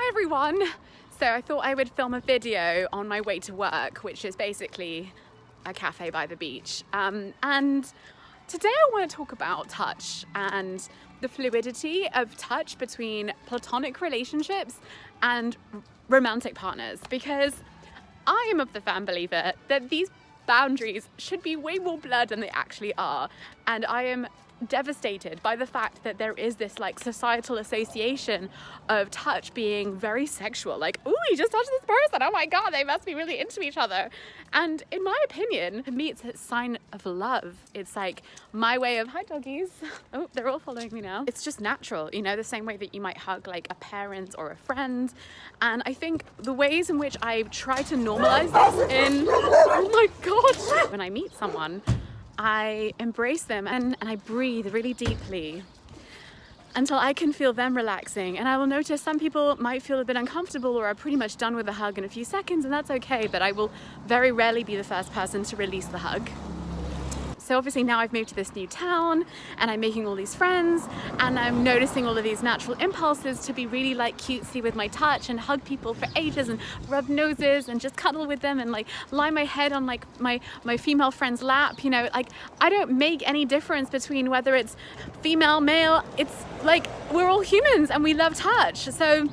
Hi everyone! So I thought I would film a video on my way to work, which is basically a cafe by the beach. And today I want to talk about touch and the fluidity of touch between platonic relationships and romantic partners, because I am of the firm believer that these boundaries should be way more blurred than they actually are. And I am devastated by the fact that there is this like societal association of touch being very sexual, like, ooh, you just touched this person, oh my god, they must be really into each other. And in my opinion, to me, it's a sign of love. It's like my way of, hi doggies, oh, they're all following me now. It's just natural, you know, the same way that you might hug like a parent or a friend. And I think the ways in which I try to normalize this oh my god, when I meet someone, I embrace them and I breathe really deeply until I can feel them relaxing. And I will notice some people might feel a bit uncomfortable or are pretty much done with the hug in a few seconds, and that's okay, but I will very rarely be the first person to release the hug. So obviously now I've moved to this new town and I'm making all these friends and I'm noticing all of these natural impulses to be really like cutesy with my touch and hug people for ages and rub noses and just cuddle with them and like lie my head on like my female friend's lap, you know, like I don't make any difference between whether it's female, male. It's like we're all humans and we love touch. So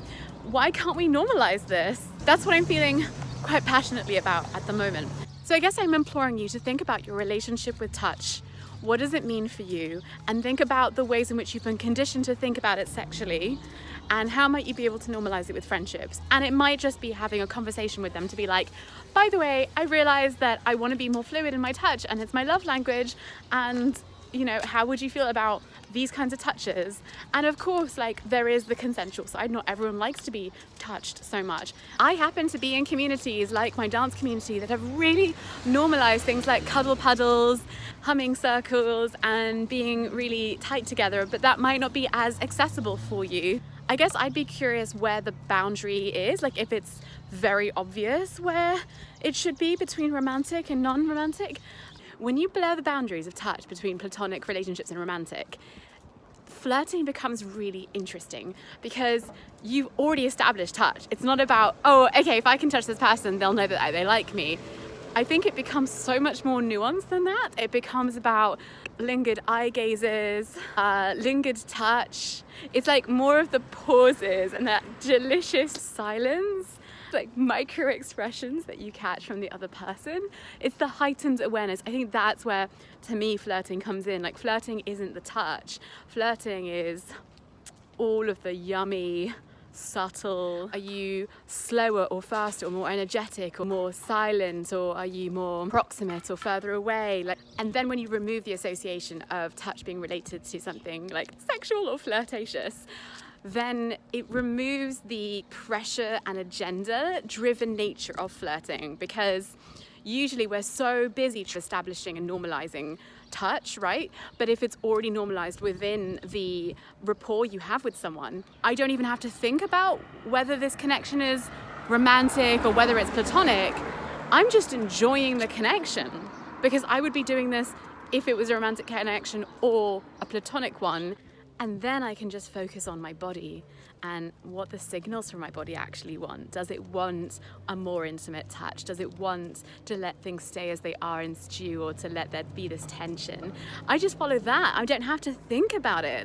why can't we normalize this? That's what I'm feeling quite passionately about at the moment. So I guess I'm imploring you to think about your relationship with touch. What does it mean for you? And think about the ways in which you've been conditioned to think about it sexually, and how might you be able to normalize it with friendships? And it might just be having a conversation with them to be like, by the way, I realized that I want to be more fluid in my touch and it's my love language, and you know, how would you feel about these kinds of touches? And of course, like, there is the consensual side. Not everyone likes to be touched so much. I happen to be in communities like my dance community that have really normalized things like cuddle puddles, humming circles, and being really tight together, but that might not be as accessible for you. I guess I'd be curious where the boundary is, like if it's very obvious where it should be between romantic and non-romantic. When you blur the boundaries of touch between platonic relationships and romantic, flirting becomes really interesting because you've already established touch. It's not about, oh, okay, if I can touch this person, they'll know that they like me. I think it becomes so much more nuanced than that. It becomes about lingered eye gazes, lingered touch. It's like more of the pauses and that delicious silence, like micro expressions that you catch from the other person. It's the heightened awareness. I think that's where, to me, flirting comes in. Like, flirting isn't the touch. Flirting is all of the yummy, subtle. Are you slower or faster or more energetic or more silent, or are you more proximate or further away? Like, and then when you remove the association of touch being related to something like sexual or flirtatious, then it removes the pressure and agenda-driven nature of flirting, because usually we're so busy establishing and normalizing touch, right? But if it's already normalized within the rapport you have with someone, I don't even have to think about whether this connection is romantic or whether it's platonic. I'm just enjoying the connection, because I would be doing this if it was a romantic connection or a platonic one. And then I can just focus on my body and what the signals from my body actually want. Does it want a more intimate touch? Does it want to let things stay as they are and stew, or to let there be this tension? I just follow that. I don't have to think about it.